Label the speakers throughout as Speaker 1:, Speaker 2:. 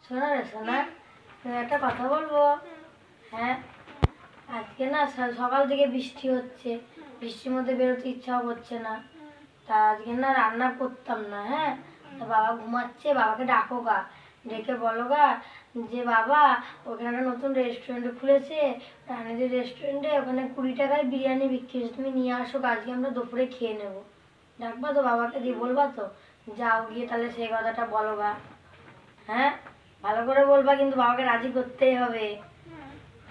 Speaker 1: শোনো রে সোনা, তুমি একটা কথা বলবো? হ্যাঁ, আজকে না সকাল থেকে বৃষ্টি হচ্ছে, বৃষ্টির মধ্যে বেরোতে ইচ্ছাও করছে না। তা আজকে না রান্না করতাম না। হ্যাঁ, তা বাবা ঘুমাচ্ছে, বাবাকে ডাকো গা, ডেকে বলো গা যে বাবা ওখানে একটা নতুন রেস্টুরেন্ট খুলেছে, রানীদের রেস্টুরেন্টে, ওখানে 20 টাকায় বিরিয়ানি বিক্রি হচ্ছে, তুমি নিয়ে আসো, আজকে আমরা দুপুরে খেয়ে নেবো। ডাকবা তো বাবাকে, দিয়ে বলবা তো? যাও গিয়ে তাহলে সেই কথাটা বলো গা। হ্যাঁ, ভালো করে বলবা, কিন্তু বাবাকে রাজি করতেই হবে,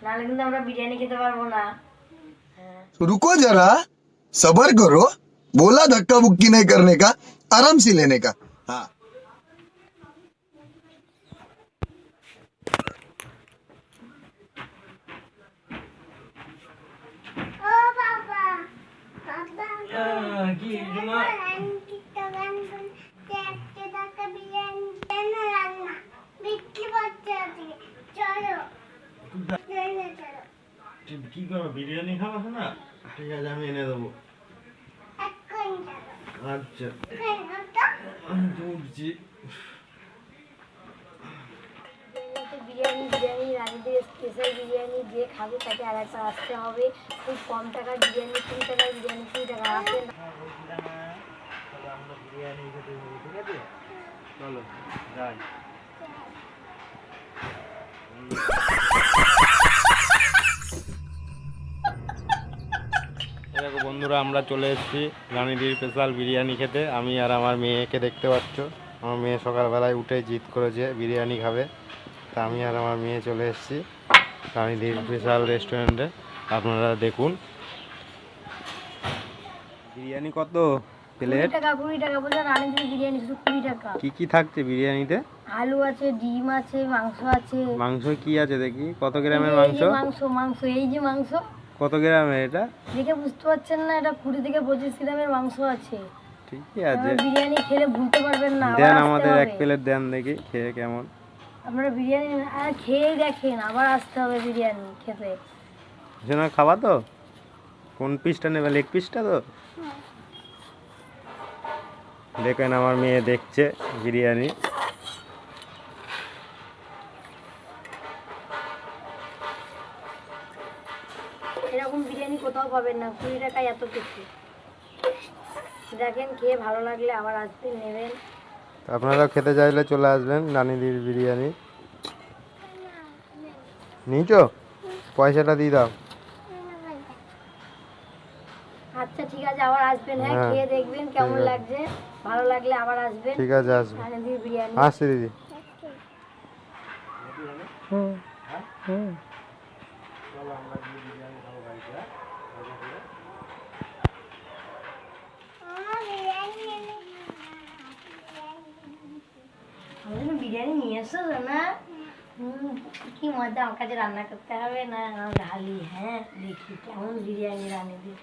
Speaker 1: নাহলে কিন্তু আমরা বিরিয়ানি খেতে পারবো না। হ্যাঁ।
Speaker 2: रुको जरा, सबर करो। बोला धक्का बुक्की नहीं करने का, आराम से लेने का। हाँ।
Speaker 3: ও বাবা, বাবা
Speaker 4: কি জুমা?
Speaker 3: টাকা বিরিয়ানি কেন রান্না বিক্রি করতে হবে? চলো চলো
Speaker 4: কি করো, বিরিয়ানি খাবো না? ঠিক আছে, আমি এনে দেবো।
Speaker 3: এখন চলো
Speaker 4: আচ্ছা,
Speaker 3: কেন তো
Speaker 4: উঠছি।
Speaker 1: বিরিয়ানি বিরিয়ানি রানীদের স্পেশাল বিরিয়ানি, যে খাবে তাকে আর একটা আসতে হবে। খুব কম টাকার বিরিয়ানি, 20 টাকার বিরিয়ানি, 20 টাকা আসে না।
Speaker 4: আমরা বিরিয়ানি খেতে যাবো, ঠিক আছে? চলো যাই। দেখো বন্ধুরা, আমরা চলে এসেছি রানীদির স্পেশাল বিরিয়ানি খেতে। আমি আর আমার মেয়েকে দেখতে পাচ্ছ। আমার মেয়ে সকালবেলায় উঠে জিদ করেছে বিরিয়ানি খাবে, তা আমি আর আমার মেয়ে চলে এসেছি রানীদির স্পেশাল রেস্টুরেন্টে। আপনারা দেখুন বিরিয়ানি কত প্লেট,
Speaker 1: 20 টাকা, 20 টাকা বলছে রানীদের বিরিয়ানি, শুধু 20 টাকা।
Speaker 4: কি কি থাকছে বিরিয়ানিতে?
Speaker 1: আলু আছে, ডিম আছে, মাংস আছে।
Speaker 4: মাংস কি আছে দেখি, কত
Speaker 1: এই
Speaker 4: গ্রামের
Speaker 1: যে
Speaker 4: মাংস?
Speaker 1: মাংস, মাংস, এই যে মাংস।
Speaker 4: কত গ্রামের এটা?
Speaker 1: দেখে বুঝতে পারছেন না? এটা 20 থেকে 25 গ্রামের মাংস আছে।
Speaker 4: ঠিকই আছে,
Speaker 1: আপনারা বিরিয়ানি খেলে ভুলতে পারবেন না, আবার
Speaker 4: দেন
Speaker 1: আসতে
Speaker 4: আমাদের
Speaker 1: হবে।
Speaker 4: 1 প্লেট দেন দেখি খেয়ে কেমন।
Speaker 1: আপনারা বিরিয়ানি আর খেয়ে দেখেন, আবার আসতে হবে বিরিয়ানি খেতে।
Speaker 4: শোনা, খাবা তো? কোন পিসটা নেবে, লেগ পিসটা তো? দেখেন আমার মেয়ে দেখছে বিরিয়ানি।
Speaker 1: এরকম বিরিয়ানি কোথাও পাবেন না, 20 টাকায় এত কিছু। দেখেন, খেয়ে ভালো লাগলে আবার আসবেন, নেবেন।
Speaker 4: আপনারা খেতে চাইলে চলে আসবেন রানীদির বিরিয়ানি। নিয়েছো? পয়সাটা দিয়ে দাও।
Speaker 1: আচ্ছা ঠিক আছে, আবার আসবেন। হ্যাঁ,
Speaker 4: হ্যাঁ,
Speaker 1: খেয়ে দেখবেন কেমন
Speaker 4: ঠিক আছে।
Speaker 1: লাগছে, ভালো লাগলে আবার আসবেন।
Speaker 4: ঠিক আছে, আসবে।
Speaker 1: রানীদের বিরিয়ানি।
Speaker 4: আসছি দিদি।
Speaker 1: আমার জন্য বিরিয়ানি নিয়ে এসো না। কি মজা, আমার কাছে রান্না করতে হবে না, ঢালি। হ্যাঁ, দেখি কেমন বিরিয়ানি রানীদের।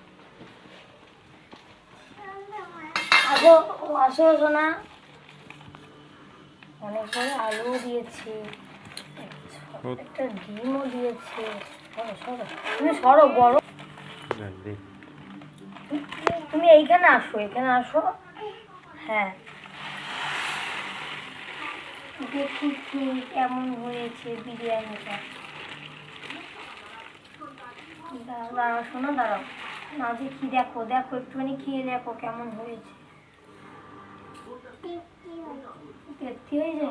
Speaker 1: আসো, আসো সোনা। অনেক বড় আলু দিয়েছে, একটা ডিমও দিয়েছে। সরো সরো, তুমি সরো, বড়। তুমি এইখানে আসো, এখানে আসো। হ্যাঁ, দেখি কি কেমন হয়েছে বিরিয়ানিটা। দাঁড়াও শোনো, দাঁড়াও না, দেখি, দেখো দেখো, একটুখানি খেয়ে দেখো কেমন হয়েছে। দেখতে হয়েছে?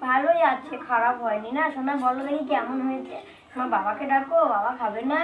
Speaker 1: ভালোই আছে, খারাপ হয়নি না সোনা? বলো দেখি কেমন হয়েছে। আমার বাবাকে ডাকো, বাবা খাবে না?